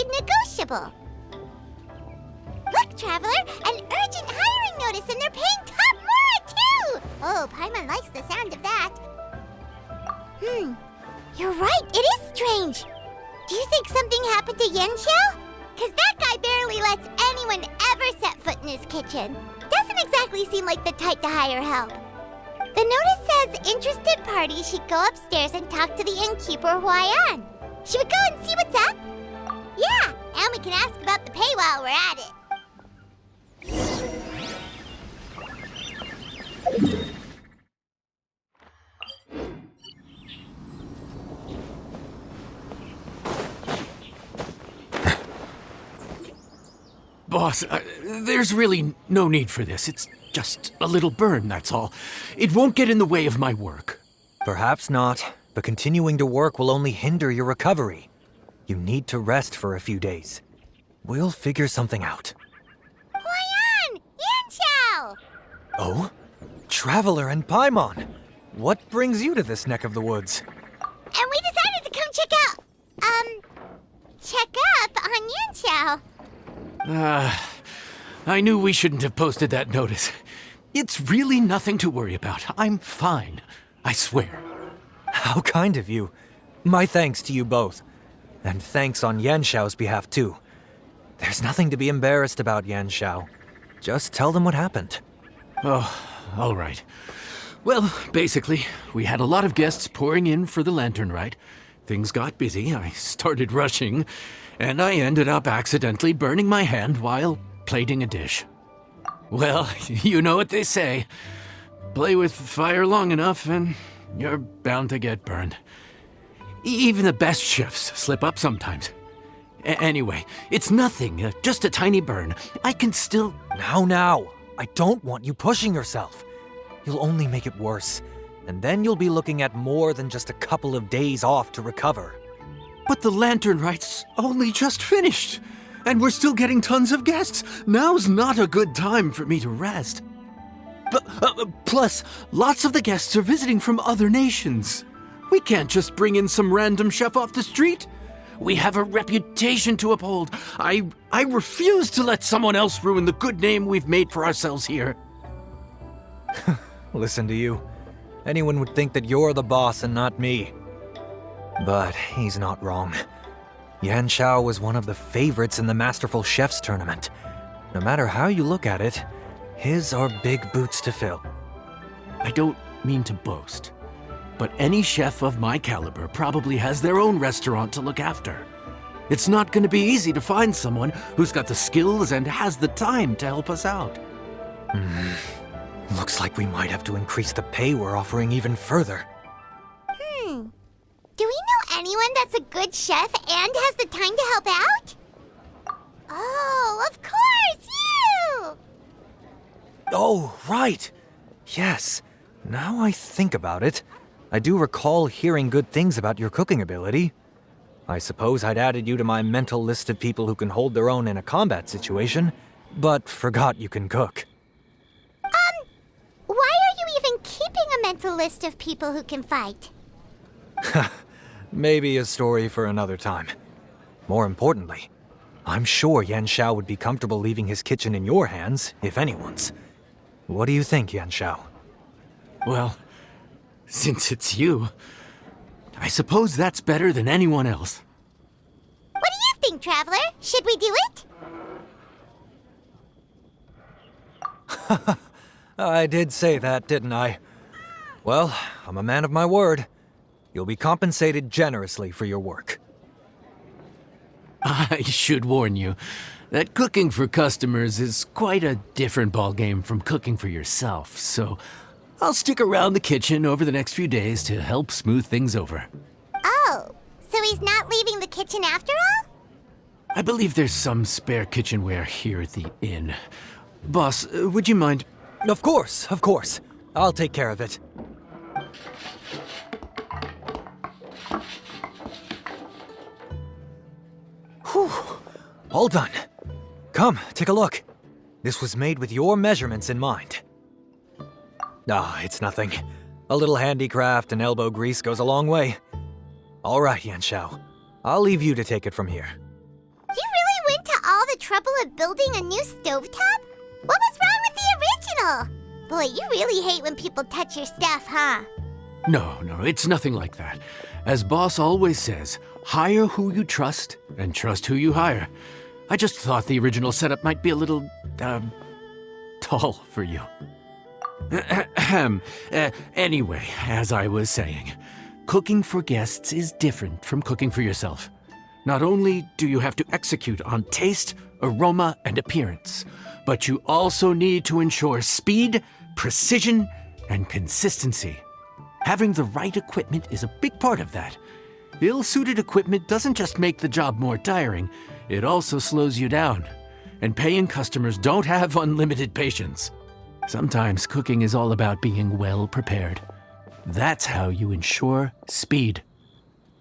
made negotiable. Look, Traveler, an urgent hiring notice and they're paying top Mora, too! Oh, Paimon likes the sound of that. You're right, it is strange. Do you think something happened to Yanxiao? Because that guy barely lets anyone ever set foot in his kitchen. Doesn't exactly seem like the type to hire help. The notice says interested parties should go upstairs and talk to the innkeeper Huayan. Should we go and see what's up? Yeah, and we can ask about the pay while we're at it. Boss, there's really no need for this. It's just a little burn, that's all. It won't get in the way of my work. Perhaps not, but continuing to work will only hinder your recovery. You need to rest for a few days. We'll figure something out. Huayan! Yanxiao! Oh? Traveler and Paimon! What brings you to this neck of the woods? And we decided to come check up on Yanxiao. I knew we shouldn't have posted that notice. It's really nothing to worry about. I'm fine. I swear. How kind of you. My thanks to you both. And thanks on Yanxiao's behalf, too. There's nothing to be embarrassed about, Yanxiao. Just tell them what happened. Oh, all right. Well, basically, we had a lot of guests pouring in for the lantern ride. Things got busy, I started rushing, and I ended up accidentally burning my hand while plating a dish. Well, you know what they say. Play with fire long enough and you're bound to get burned. Even the best chefs slip up sometimes. Anyway, it's nothing, just a tiny burn. I can still... Now, I don't want you pushing yourself. You'll only make it worse, and then you'll be looking at more than just a couple of days off to recover. But the lantern right's only just finished, and we're still getting tons of guests. Now's not a good time for me to rest. Plus, lots of the guests are visiting from other nations. We can't just bring in some random chef off the street. We have a reputation to uphold. I refuse to let someone else ruin the good name we've made for ourselves here. Listen to you. Anyone would think that you're the boss and not me. But he's not wrong. Yanxiao was one of the favorites in the Masterful Chefs tournament. No matter how you look at it, his are big boots to fill. I don't mean to boast, but any chef of my caliber probably has their own restaurant to look after. It's not going to be easy to find someone who's got the skills and has the time to help us out. Looks like we might have to increase the pay we're offering even further. Do we know anyone that's a good chef and has the time to help out? Oh, of course, you! Oh, right. Yes. Now I think about it, I do recall hearing good things about your cooking ability. I suppose I'd added you to my mental list of people who can hold their own in a combat situation, but forgot you can cook. Why are you even keeping a mental list of people who can fight? Maybe a story for another time. More importantly, I'm sure Yanxiao would be comfortable leaving his kitchen in your hands, if anyone's. What do you think, Yanxiao? Well, since it's you, I suppose that's better than anyone else. What do you think, Traveler? Should we do it? I did say that, didn't I? Well, I'm a man of my word. You'll be compensated generously for your work. I should warn you that cooking for customers is quite a different ballgame from cooking for yourself, so I'll stick around the kitchen over the next few days to help smooth things over. Oh, so he's not leaving the kitchen after all? I believe there's some spare kitchenware here at the inn. Boss, would you mind? Of course. I'll take care of it. Whew. All done. Come, take a look. This was made with your measurements in mind. It's nothing. A little handicraft and elbow grease goes a long way. All right, Yanxiao. I'll leave you to take it from here. trouble of building a new stovetop? What was wrong with the original? Boy, you really hate when people touch your stuff, huh? No, it's nothing like that. As Boss always says, hire who you trust and trust who you hire. I just thought the original setup might be a little, tall for you. Anyway, as I was saying, cooking for guests is different from cooking for yourself. Not only do you have to execute on taste, aroma, and appearance, but you also need to ensure speed, precision, and consistency. Having the right equipment is a big part of that. Ill-suited equipment doesn't just make the job more tiring, it also slows you down. And paying customers don't have unlimited patience. Sometimes cooking is all about being well prepared. That's how you ensure speed.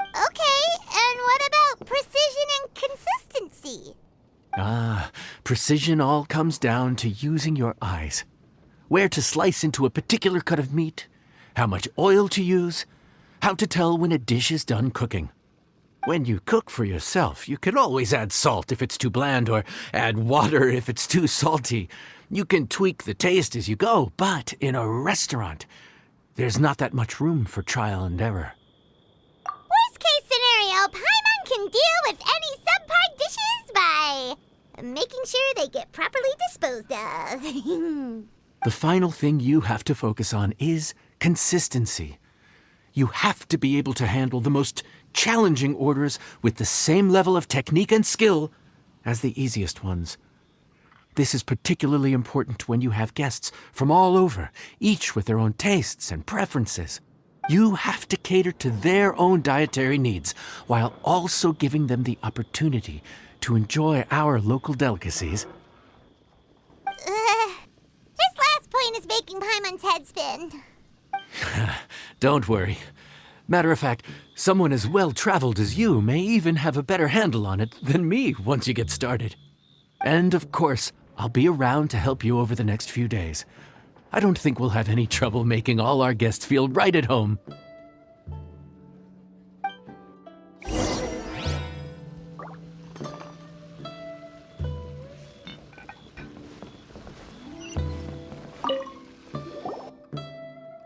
Okay, and what about precision and consistency? Precision all comes down to using your eyes. Where to slice into a particular cut of meat, how much oil to use, how to tell when a dish is done cooking. When you cook for yourself, you can always add salt if it's too bland or add water if it's too salty. You can tweak the taste as you go, but in a restaurant, there's not that much room for trial and error. Worst case scenario, Paimon can deal with any subpar dishes by making sure they get properly disposed of. The final thing you have to focus on is consistency. You have to be able to handle the most challenging orders with the same level of technique and skill as the easiest ones. This is particularly important when you have guests from all over, each with their own tastes and preferences. You have to cater to their own dietary needs while also giving them the opportunity to enjoy our local delicacies. This last point is making Paimon's head spin. Don't worry. Matter of fact, someone as well-traveled as you may even have a better handle on it than me once you get started. And of course, I'll be around to help you over the next few days. I don't think we'll have any trouble making all our guests feel right at home.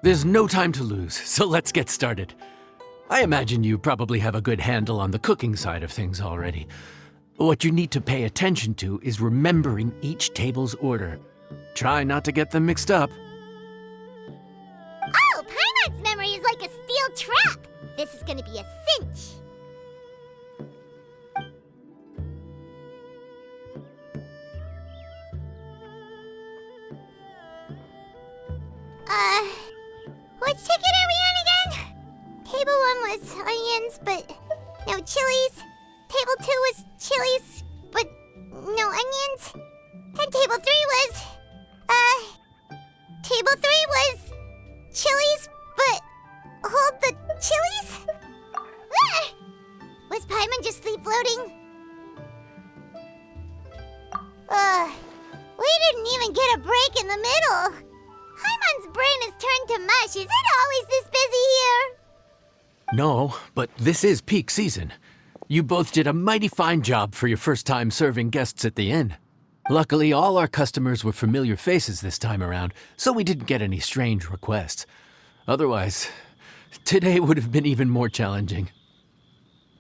There's no time to lose, so let's get started. I imagine you probably have a good handle on the cooking side of things already. What you need to pay attention to is remembering each table's order. Try not to get them mixed up. Oh, Paimon's memory is like a steel trap. This is gonna be a cinch. Which ticket are we on again? Table 1 was onions, but no chilies. Table 2 was chilies, but no onions. And table 3 was, table 3 was chilies, but hold the chilies? Ah! Was Paimon just sleep floating? We didn't even get a break in the middle. Paimon's brain has turned to mush. Is it always this busy here? No, but this is peak season. You both did a mighty fine job for your first time serving guests at the inn. Luckily, all our customers were familiar faces this time around, so we didn't get any strange requests. Otherwise, today would have been even more challenging.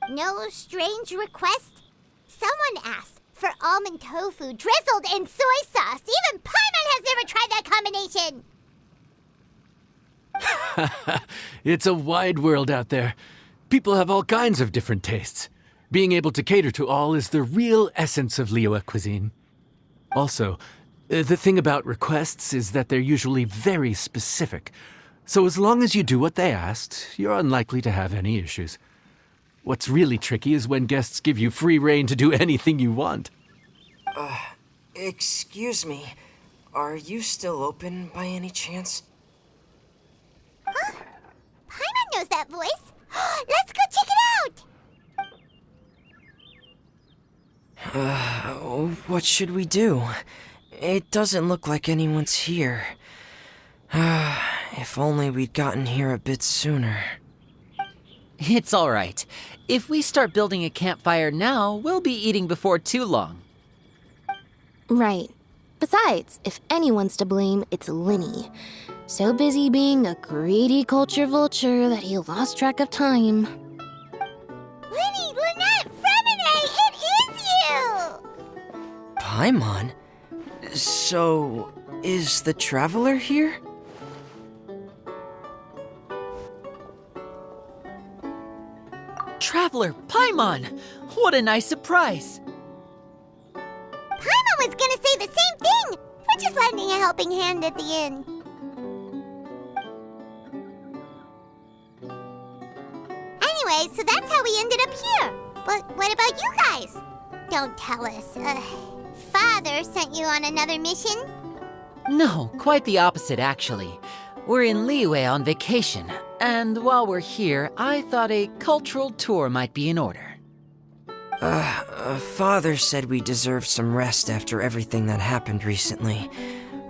No strange request? Someone asked for almond tofu drizzled in soy sauce. Even Paimon has never tried that combination. It's a wide world out there. People have all kinds of different tastes. Being able to cater to all is the real essence of Liyue cuisine. Also, the thing about requests is that they're usually very specific. So as long as you do what they asked, you're unlikely to have any issues. What's really tricky is when guests give you free rein to do anything you want. Excuse me. Are you still open by any chance? Huh? Paimon knows that voice. Let's go check it out! What should we do? It doesn't look like anyone's here. If only we'd gotten here a bit sooner. It's all right. If we start building a campfire now, we'll be eating before too long. Right. Besides, if anyone's to blame, it's Linny. So busy being a greedy culture vulture that he lost track of time. Linny, Lynette, Fremine, it is you! Paimon? So, is the Traveler here? Traveler, Paimon! What a nice surprise! Paimon was gonna say the same thing! We're just lending a helping hand at the inn. Anyway, so that's how we ended up here. But what about you guys? Don't tell us. Father sent you on another mission? No, quite the opposite, actually. We're in Liyue on vacation, and while we're here, I thought a cultural tour might be in order. Father said we deserved some rest after everything that happened recently.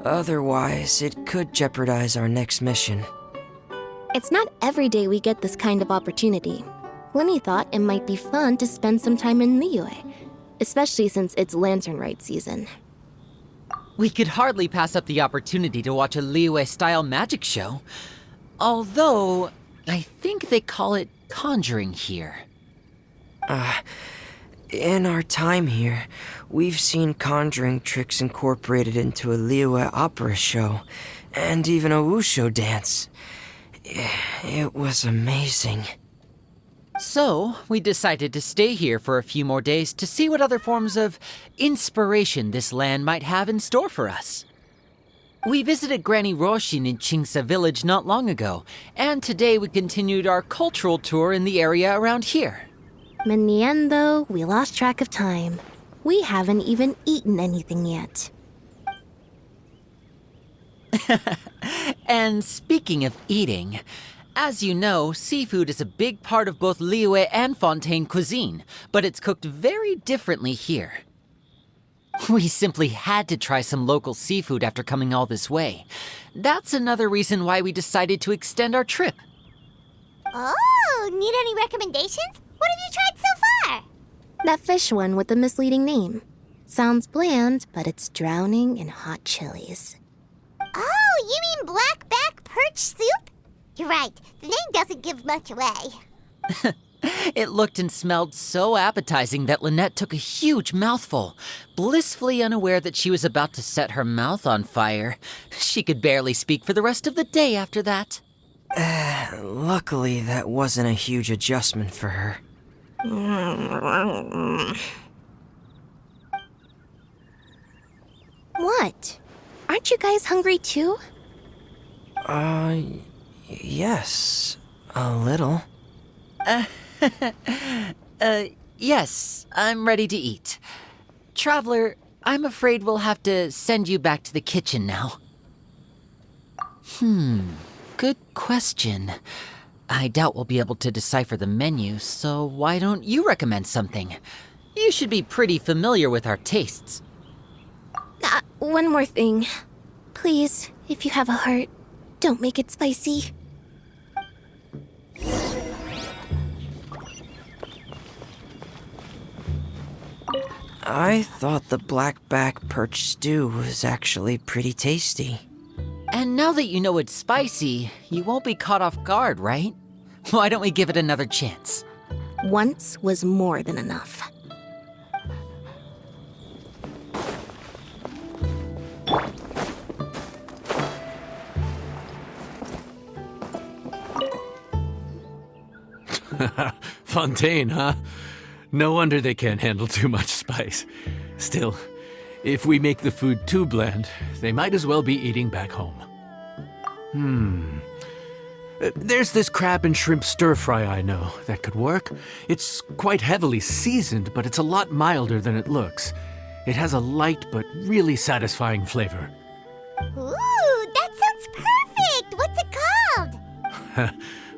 Otherwise, it could jeopardize our next mission. It's not every day we get this kind of opportunity. Linny thought it might be fun to spend some time in Liyue, especially since it's Lantern Rite season. We could hardly pass up the opportunity to watch a Liyue-style magic show. Although, I think they call it conjuring here. In our time here, we've seen conjuring tricks incorporated into a Liyue opera show, and even a wushu dance. It was amazing. So, we decided to stay here for a few more days to see what other forms of inspiration this land might have in store for us. We visited Granny Roshin in Chingsa village not long ago, and today we continued our cultural tour in the area around here. In the end, though, we lost track of time. We haven't even eaten anything yet. And speaking of eating, as you know, seafood is a big part of both Liyue and Fontaine cuisine, but it's cooked very differently here. We simply had to try some local seafood after coming all this way. That's another reason why we decided to extend our trip. Oh, need any recommendations? What have you tried so far? That fish one with the misleading name. Sounds bland, but it's drowning in hot chilies. Oh, you mean blackback perch soup? You're right, the name doesn't give much away. It looked and smelled so appetizing that Lynette took a huge mouthful, blissfully unaware that she was about to set her mouth on fire. She could barely speak for the rest of the day after that. Luckily, that wasn't a huge adjustment for her. What? Aren't you guys hungry too? Yes, a little. Yes, I'm ready to eat. Traveler, I'm afraid we'll have to send you back to the kitchen now. Good question. I doubt we'll be able to decipher the menu, so why don't you recommend something? You should be pretty familiar with our tastes. One more thing. Please, if you have a heart, don't make it spicy. I thought the blackback perch stew was actually pretty tasty. And now that you know it's spicy, you won't be caught off guard, right? Why don't we give it another chance? Once was more than enough. Fontaine, huh? No wonder they can't handle too much spice. Still, if we make the food too bland, they might as well be eating back home. There's this crab and shrimp stir-fry I know that could work. It's quite heavily seasoned, but it's a lot milder than it looks. It has a light but really satisfying flavor. Ooh, that sounds perfect! What's it called?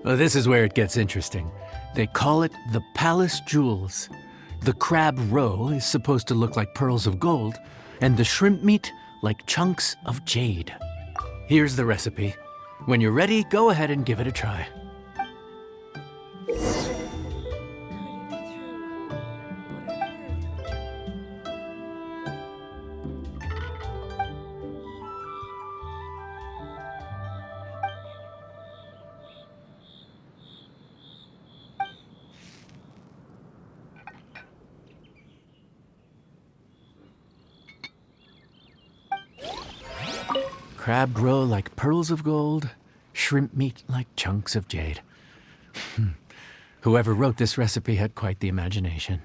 Well, this is where it gets interesting. They call it the Palace Jewels. The crab roe is supposed to look like pearls of gold, and the shrimp meat like chunks of jade. Here's the recipe. When you're ready, go ahead and give it a try. crab grow like pearls of gold, shrimp meat like chunks of jade. Whoever wrote this recipe had quite the imagination.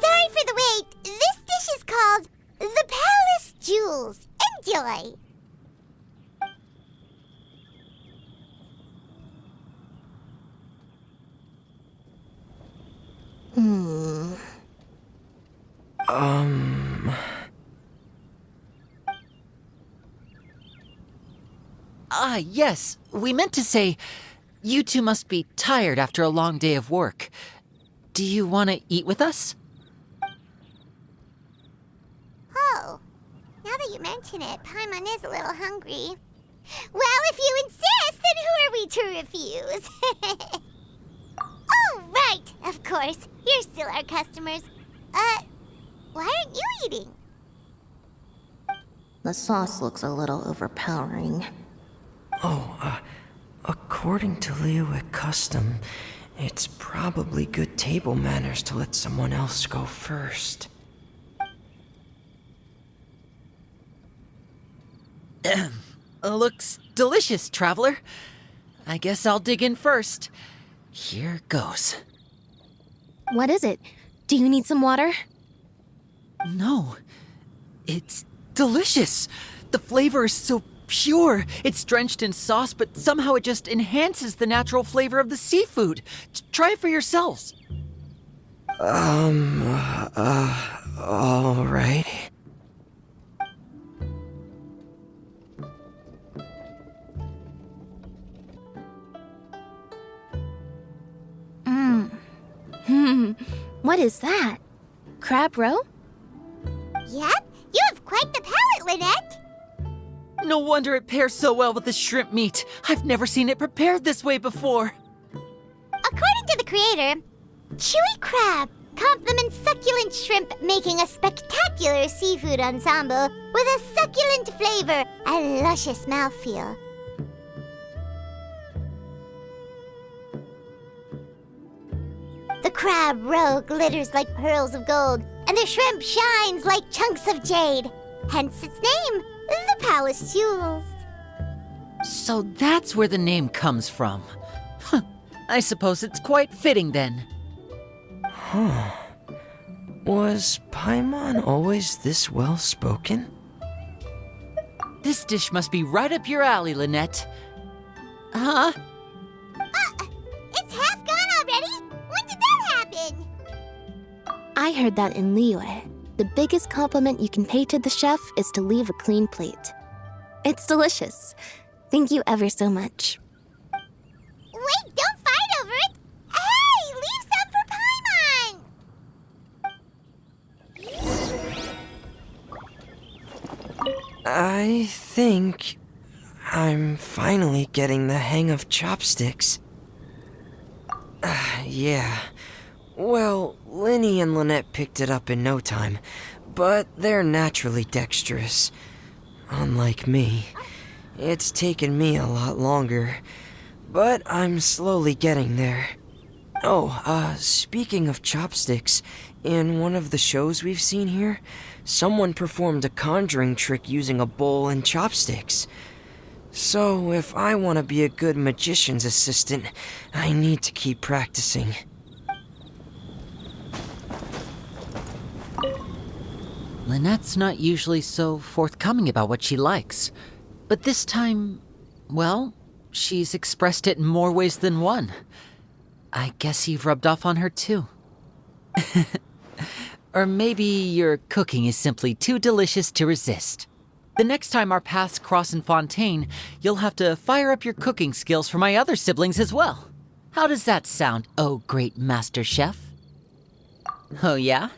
Sorry for the wait. This dish is called the Palace Jewels. Enjoy. Yes, we meant to say, you two must be tired after a long day of work. Do you want to eat with us? Oh, now that you mention it, Paimon is a little hungry. Well, if you insist, then who are we to refuse? Oh, right, of course. You're still our customers. Why aren't you eating? The sauce looks a little overpowering. According to Liyue custom, it's probably good table manners to let someone else go first. Looks delicious, traveler. I guess I'll dig in first. Here goes. What is it? Do you need some water? No, it's delicious. The flavor is so pure. It's drenched in sauce, but somehow it just enhances the natural flavor of the seafood. Try it for yourselves. All right. What is that? Crab roe? Yep, you have quite the palate, Lynette. No wonder it pairs so well with the shrimp meat. I've never seen it prepared this way before. According to the creator, chewy crab complements succulent shrimp, making a spectacular seafood ensemble with a succulent flavor and luscious mouthfeel. The crab roe glitters like pearls of gold, and the shrimp shines like chunks of jade. Hence its name, the Palace Jewels. So that's where the name comes from. Huh. I suppose it's quite fitting then. Was Paimon always this well-spoken? This dish must be right up your alley, Lynette. Huh? It's I heard that in Liyue, the biggest compliment you can pay to the chef is to leave a clean plate. It's delicious. Thank you ever so much. Wait, don't fight over it! Hey, leave some for Paimon! I think I'm finally getting the hang of chopsticks. Yeah. Well, Linny and Lynette picked it up in no time, but they're naturally dexterous. Unlike me, it's taken me a lot longer, but I'm slowly getting there. Oh, speaking of chopsticks, in one of the shows we've seen here, someone performed a conjuring trick using a bowl and chopsticks. So, if I want to be a good magician's assistant, I need to keep practicing. Lynette's not usually so forthcoming about what she likes. But this time, well, she's expressed it in more ways than one. I guess you've rubbed off on her too. Or maybe your cooking is simply too delicious to resist. The next time our paths cross in Fontaine, you'll have to fire up your cooking skills for my other siblings as well. How does that sound, oh great master chef? Oh yeah?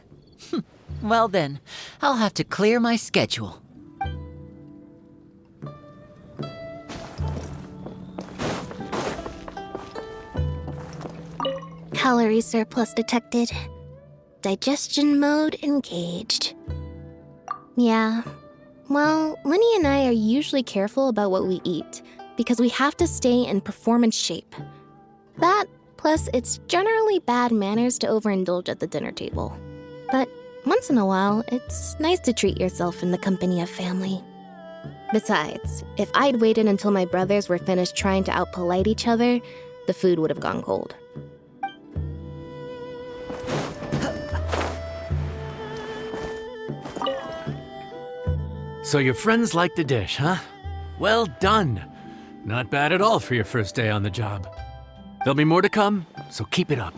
Well then, I'll have to clear my schedule. Calorie surplus detected. Digestion mode engaged. Yeah. Well, Linny and I are usually careful about what we eat because we have to stay in performance shape. That, plus it's generally bad manners to overindulge at the dinner table. But once in a while, it's nice to treat yourself in the company of family. Besides, if I'd waited until my brothers were finished trying to out-polite each other, the food would have gone cold. So your friends like the dish, huh? Well done. Not bad at all for your first day on the job. There'll be more to come, so keep it up.